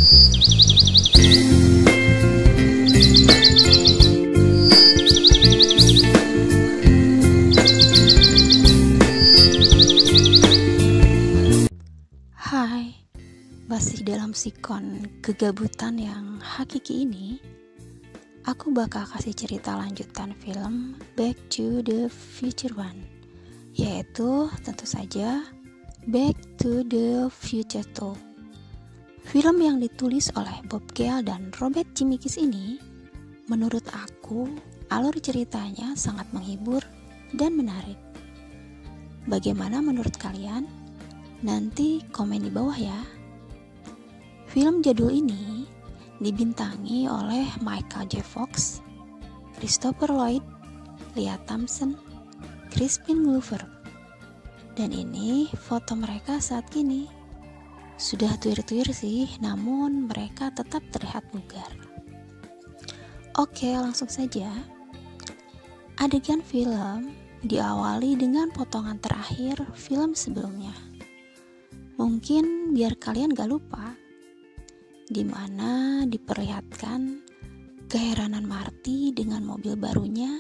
Hai, masih dalam sikon kegabutan yang hakiki ini, aku bakal kasih cerita lanjutan film Back to the Future One, yaitu tentu saja Back to the Future 2. Film yang ditulis oleh Bob Gale dan Robert Zemeckis ini, menurut aku, alur ceritanya sangat menghibur dan menarik. Bagaimana menurut kalian? Nanti komen di bawah ya. Film jadul ini dibintangi oleh Michael J. Fox, Christopher Lloyd, Lea Thompson, Crispin Glover. Dan ini foto mereka saat kini. Sudah tuir-tuir sih, namun mereka tetap terlihat bugar. Oke, langsung saja. Adegan film diawali dengan potongan terakhir film sebelumnya. Mungkin biar kalian gak lupa, di mana diperlihatkan keheranan Marty dengan mobil barunya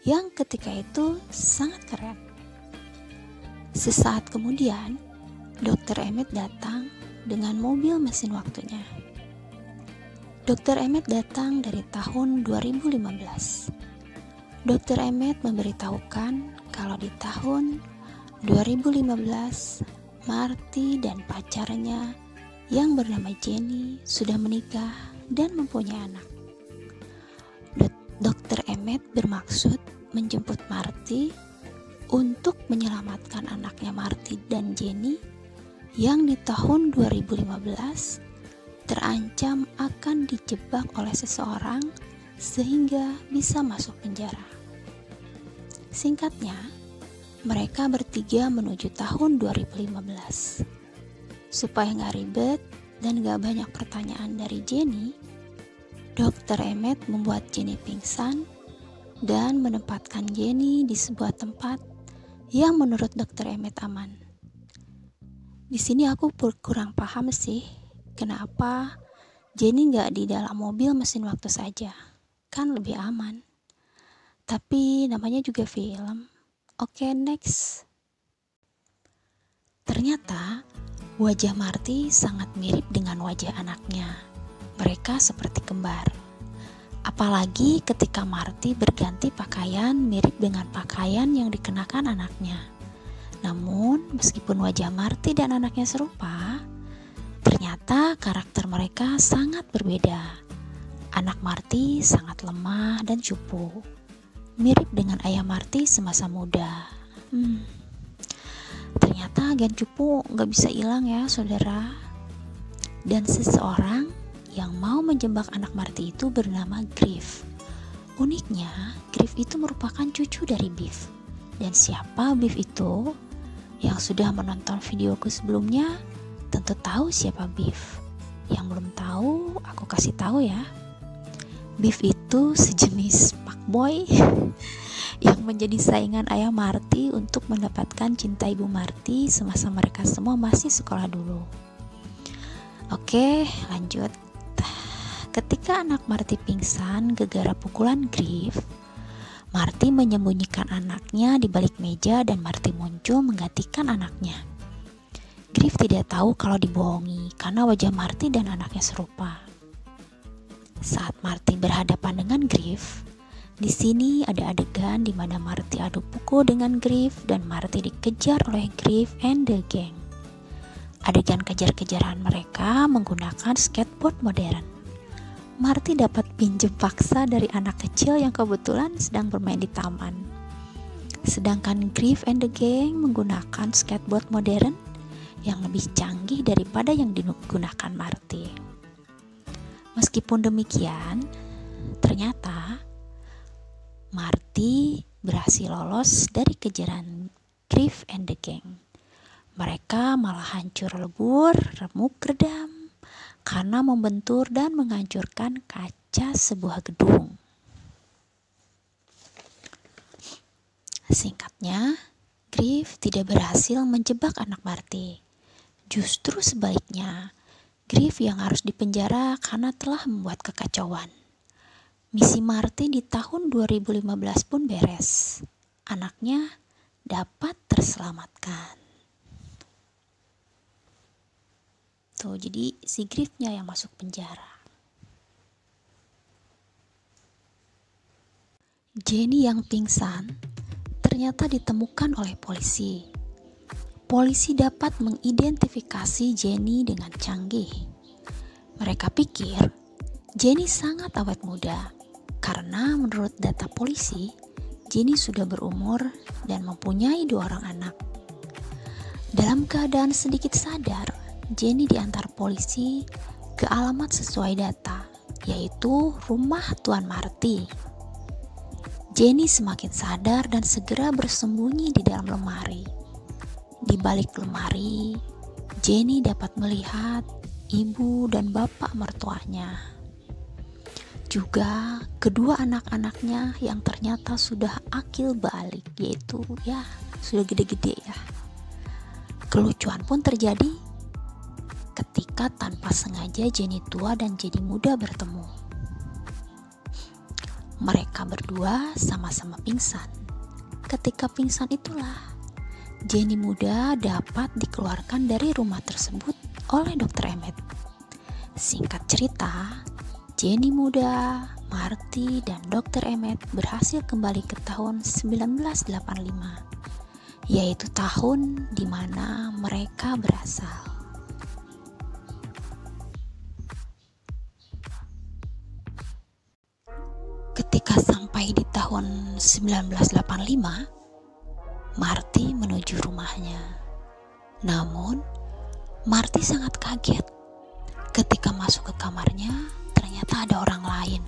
yang ketika itu sangat keren. Sesaat kemudian, Dr. Emmett datang dengan mobil mesin waktunya. Dr. Emmett datang dari tahun 2015. Dr. Emmett memberitahukan kalau di tahun 2015 Marty dan pacarnya yang bernama Jenny sudah menikah dan mempunyai anak. Dr. Emmett bermaksud menjemput Marty untuk menyelamatkan anaknya Marty dan Jenny yang di tahun 2015 terancam akan dijebak oleh seseorang sehingga bisa masuk penjara. Singkatnya, mereka bertiga menuju tahun 2015. Supaya gak ribet dan gak banyak pertanyaan dari Jenny, Dr. Emmett membuat Jenny pingsan dan menempatkan Jenny di sebuah tempat yang menurut Dr. Emmett aman. Di sini aku kurang paham sih, kenapa Jenny gak di dalam mobil mesin waktu saja, kan lebih aman. Tapi namanya juga film. Oke, next. Ternyata wajah Marty sangat mirip dengan wajah anaknya. Mereka seperti kembar. Apalagi ketika Marty berganti pakaian mirip dengan pakaian yang dikenakan anaknya. Namun, meskipun wajah Marty dan anaknya serupa, ternyata karakter mereka sangat berbeda. Anak Marty sangat lemah dan cupu, mirip dengan ayah Marty semasa muda. Ternyata gen cupu gak bisa hilang ya saudara. Dan seseorang yang mau menjebak anak Marty itu bernama Griff. Uniknya, Griff itu merupakan cucu dari Biff. Dan siapa Biff itu? Yang sudah menonton videoku sebelumnya tentu tahu siapa Biff. Yang belum tahu, aku kasih tahu ya. Biff itu sejenis fuckboy yang menjadi saingan ayah Marty untuk mendapatkan cinta ibu Marty semasa mereka semua masih sekolah dulu. Oke, lanjut. Ketika anak Marty pingsan gara-gara pukulan Griff, Marty menyembunyikan anaknya di balik meja dan Marty muncul menggantikan anaknya. Griff tidak tahu kalau dibohongi karena wajah Marty dan anaknya serupa. Saat Marty berhadapan dengan Griff, di sini ada adegan di mana Marty adu pukul dengan Griff dan Marty dikejar oleh Griff and the gang. Adegan kejar-kejaran mereka menggunakan skateboard modern. Marty dapat pinjam paksa dari anak kecil yang kebetulan sedang bermain di taman. Sedangkan Griff and the gang menggunakan skateboard modern yang lebih canggih daripada yang digunakan Marty. Meskipun demikian, ternyata Marty berhasil lolos dari kejaran Griff and the gang. Mereka malah hancur lebur, remuk redam, karena membentur dan menghancurkan kaca sebuah gedung. Singkatnya, Griff tidak berhasil menjebak anak Marty. Justru sebaliknya, Griff yang harus dipenjara karena telah membuat kekacauan. Misi Marty di tahun 2015 pun beres. Anaknya dapat terselamatkan. Tuh, jadi si Griffnya yang masuk penjara. Jenny yang pingsan ternyata ditemukan oleh polisi. Polisi dapat mengidentifikasi Jenny dengan canggih. Mereka pikir Jenny sangat awet muda karena menurut data polisi, Jenny sudah berumur dan mempunyai 2 orang anak. Dalam keadaan sedikit sadar, Jenny diantar polisi ke alamat sesuai data, yaitu rumah Tuan Marty. Jenny semakin sadar dan segera bersembunyi di dalam lemari. Di balik lemari, Jenny dapat melihat ibu dan bapak mertuanya. Juga kedua anak-anaknya yang ternyata sudah akil balik, yaitu sudah gede-gede ya. Kelucuan pun terjadi ketika tanpa sengaja Jenny tua dan Jenny muda bertemu. Mereka berdua sama-sama pingsan. Ketika pingsan itulah Jenny muda dapat dikeluarkan dari rumah tersebut oleh Dr. Emmett. Singkat cerita, Jenny muda, Marty, dan Dr. Emmett berhasil kembali ke tahun 1985, yaitu tahun di mana mereka berasal. Ketika sampai di tahun 1985, Marty menuju rumahnya. Namun, Marty sangat kaget. Ketika masuk ke kamarnya, ternyata ada orang lain.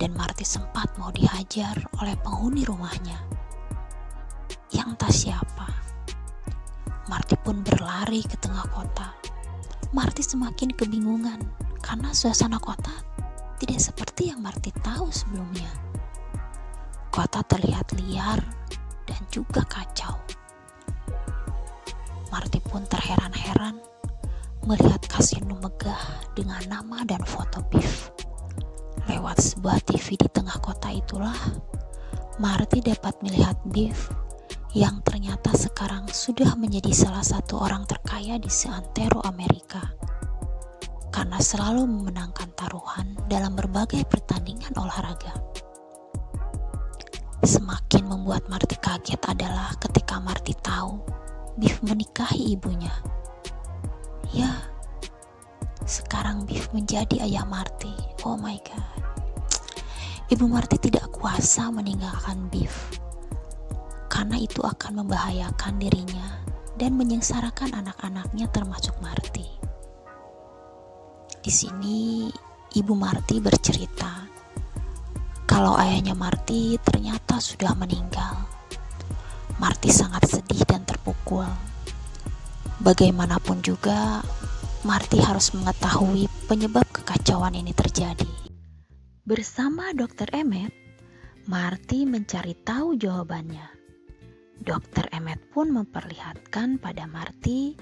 Dan Marty sempat mau dihajar oleh penghuni rumahnya. Yang entah siapa. Marty pun berlari ke tengah kota. Marty semakin kebingungan karena suasana kota tidak seperti yang Marty tahu sebelumnya. Kota terlihat liar dan juga kacau. Marty pun terheran-heran melihat kasino megah dengan nama dan foto Biff. Lewat sebuah TV di tengah kota itulah, Marty dapat melihat Biff yang ternyata sekarang sudah menjadi salah satu orang terkaya di seantero Amerika. Karena selalu memenangkan taruhan dalam berbagai pertandingan olahraga. Semakin membuat Marty kaget adalah ketika Marty tahu Biff menikahi ibunya. Ya, sekarang Biff menjadi ayah Marty. Oh my god. Ibu Marty tidak kuasa meninggalkan Biff karena itu akan membahayakan dirinya dan menyengsarakan anak-anaknya termasuk Marty. Di sini ibu Marty bercerita kalau ayahnya Marty ternyata sudah meninggal. Marty sangat sedih dan terpukul. Bagaimanapun juga, Marty harus mengetahui penyebab kekacauan ini terjadi. Bersama Dr. Emmett, Marty mencari tahu jawabannya. Dr. Emmett pun memperlihatkan pada Marty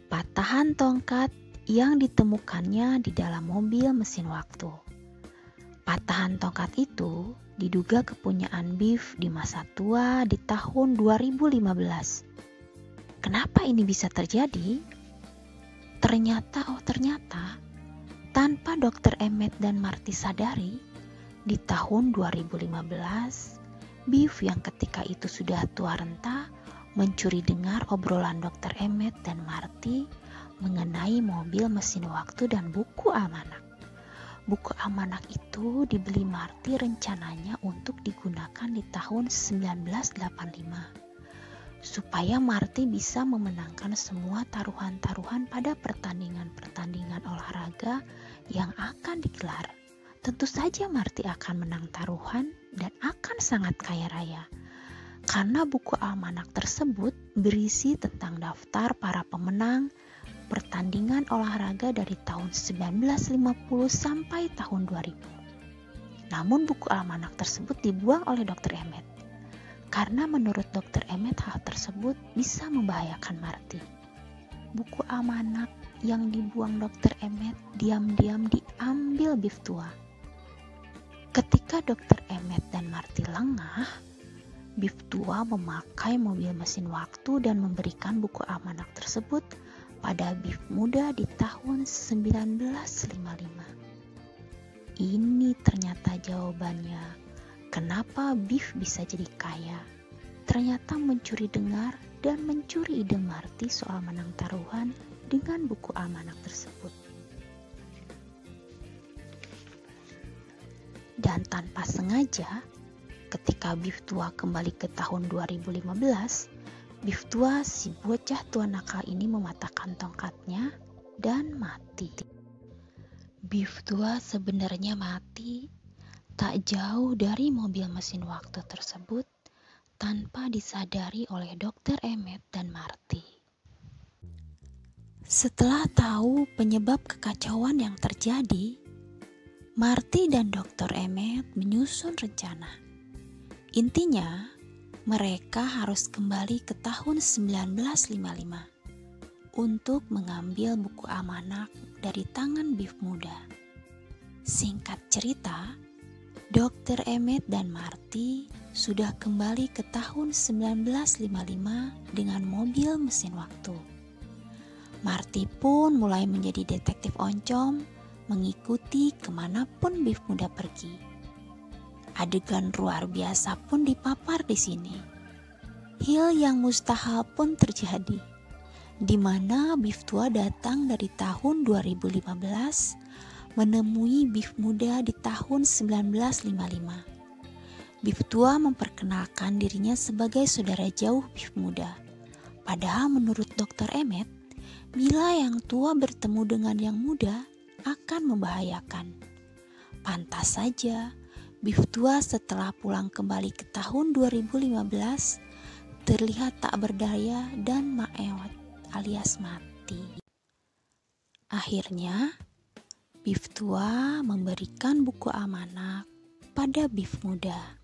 patahan tongkat yang ditemukannya di dalam mobil mesin waktu. Patahan tongkat itu diduga kepunyaan Biff di masa tua di tahun 2015. Kenapa ini bisa terjadi? Ternyata tanpa Dr. Emmett dan Marty sadari, di tahun 2015, Biff yang ketika itu sudah tua renta mencuri dengar obrolan Dr. Emmett dan Marty mengenai mobil mesin waktu dan buku almanak. Buku almanak itu dibeli Marty rencananya untuk digunakan di tahun 1985 supaya Marty bisa memenangkan semua taruhan-taruhan pada pertandingan-pertandingan olahraga yang akan digelar. Tentu saja Marty akan menang taruhan dan akan sangat kaya raya. Karena buku almanak tersebut berisi tentang daftar para pemenang pertandingan olahraga dari tahun 1950 sampai tahun 2000. Namun buku almanak tersebut dibuang oleh Dr. Emmett. Karena menurut Dr. Emmett hal tersebut bisa membahayakan Marty. Buku almanak yang dibuang Dokter Emmet diam-diam diambil Biff tua. Ketika Dokter Emmet dan Marty lengah, Biff tua memakai mobil mesin waktu dan memberikan buku almanak tersebut pada Biff muda di tahun 1955. Ini ternyata jawabannya. Kenapa Biff bisa jadi kaya? Ternyata mencuri dengar dan mencuri ide Marty soal menang taruhan dengan buku almanak tersebut. Dan tanpa sengaja, ketika Biff tua kembali ke tahun 2015, Biff tua, si bocah tua nakal ini, mematahkan tongkatnya dan mati. Biff tua sebenarnya mati tak jauh dari mobil mesin waktu tersebut tanpa disadari oleh Dokter Emmet dan Marty. Setelah tahu penyebab kekacauan yang terjadi, Marty dan Dokter Emmet menyusun rencana. Intinya, mereka harus kembali ke tahun 1955 untuk mengambil buku almanak dari tangan Biff muda. Singkat cerita, Dokter Emmet dan Marty sudah kembali ke tahun 1955 dengan mobil mesin waktu. Marty pun mulai menjadi detektif oncom, mengikuti kemanapun Biff muda pergi. Adegan luar biasa pun dipapar di sini. Hal yang mustahil pun terjadi, di mana Biff tua datang dari tahun 2015 menemui Biff muda di tahun 1955. Biff tua memperkenalkan dirinya sebagai saudara jauh Biff muda. Padahal menurut Dokter Emmet, bila yang tua bertemu dengan yang muda akan membahayakan. Pantas saja, Biff tua setelah pulang kembali ke tahun 2015 terlihat tak berdaya dan maewat alias mati. Akhirnya, Biff tua memberikan buku amanah pada Biff muda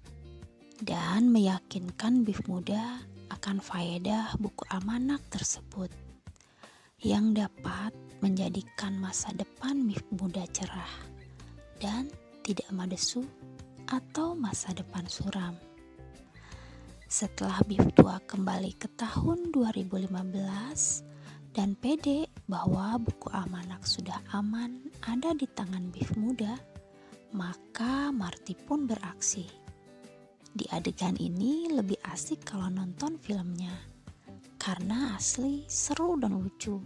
dan meyakinkan Biff muda akan faedah buku amanah tersebut yang dapat menjadikan masa depan Biff muda cerah dan tidak madesu atau masa depan suram. Setelah Biff tua kembali ke tahun 2015 dan pede bahwa buku almanak sudah aman ada di tangan Biff muda, maka Marty pun beraksi. Di adegan ini lebih asik kalau nonton filmnya, karena asli seru dan lucu.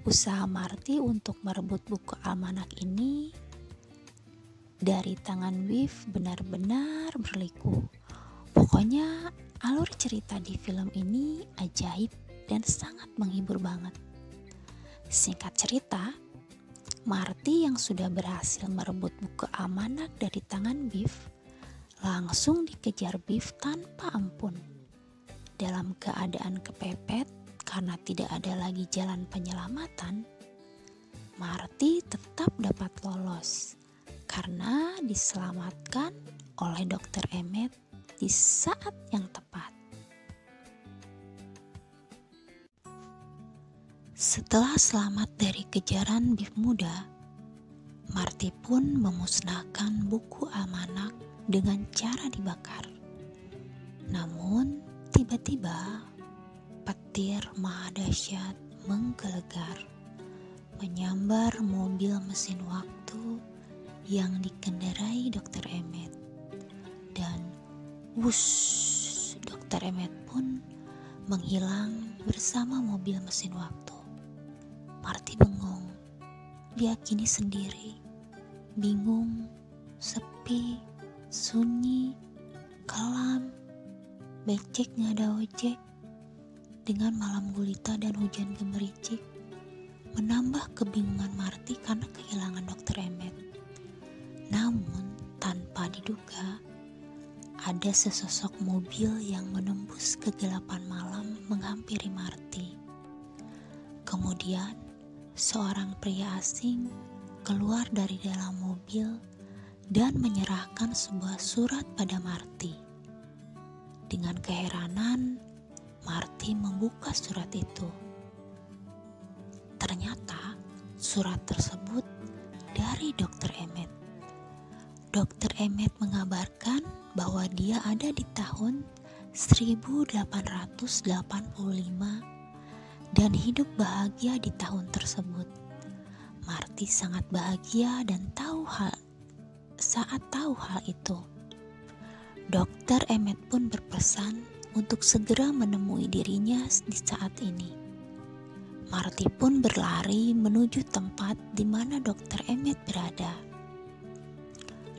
Usaha Marty untuk merebut buku almanak ini dari tangan Biff benar-benar berliku. Pokoknya alur cerita di film ini ajaib dan sangat menghibur banget. Singkat cerita, Marty yang sudah berhasil merebut buku amanah dari tangan Biff langsung dikejar Biff tanpa ampun. Dalam keadaan kepepet karena tidak ada lagi jalan penyelamatan, Marty tetap dapat lolos karena diselamatkan oleh Dokter Emmet di saat yang tepat. Setelah selamat dari kejaran Biff muda, Marty pun memusnahkan buku almanak dengan cara dibakar. Namun tiba-tiba petir maha dahsyat menggelegar, menyambar mobil mesin waktu yang dikendarai Dokter Emmet. Dan wush, Dokter Emmet pun menghilang bersama mobil mesin waktu. Marty bengong. Dia kini sendiri, bingung, sepi, sunyi, kelam, becek nggak ada ojek. Dengan malam gulita dan hujan gemericik, menambah kebingungan Marty karena kehilangan Dokter Emmet. Namun tanpa diduga, ada sesosok mobil yang menembus kegelapan malam menghampiri Marty. Kemudian seorang pria asing keluar dari dalam mobil dan menyerahkan sebuah surat pada Marty. Dengan keheranan, Marty membuka surat itu. Ternyata surat tersebut dari Dr. Emmet. Dr. Emmet mengabarkan bahwa dia ada di tahun 1885 dan hidup bahagia di tahun tersebut. Marty sangat bahagia dan saat tahu hal itu. Dr. Emmet pun berpesan untuk segera menemui dirinya di saat ini. Marty pun berlari menuju tempat di mana Dr. Emmet berada.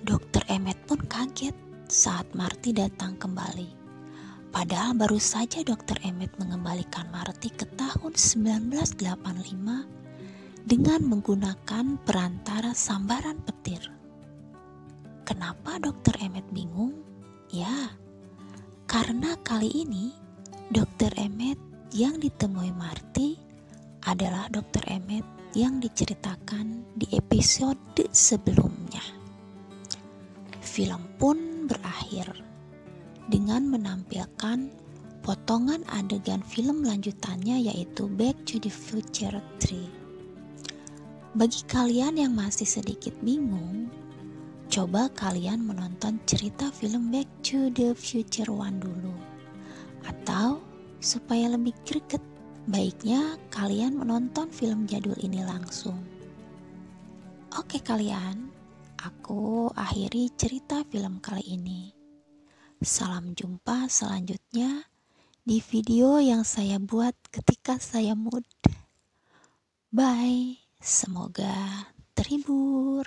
Dr. Emmet pun kaget saat Marty datang kembali. Padahal baru saja Dr. Emmet mengembalikan Marty ke tahun 1985 dengan menggunakan perantara sambaran petir. Kenapa Dr. Emmet bingung? Ya, karena kali ini Dr. Emmet yang ditemui Marty adalah Dr. Emmet yang diceritakan di episode sebelumnya. Film pun berakhir dengan menampilkan potongan adegan film lanjutannya, yaitu Back to the Future 3. Bagi kalian yang masih sedikit bingung, coba kalian menonton cerita film Back to the Future 1 dulu. Atau supaya lebih greget, baiknya kalian menonton film jadul ini langsung. Oke kalian, aku akhiri cerita film kali ini. Salam jumpa selanjutnya di video yang saya buat ketika saya mood. Bye, semoga terhibur.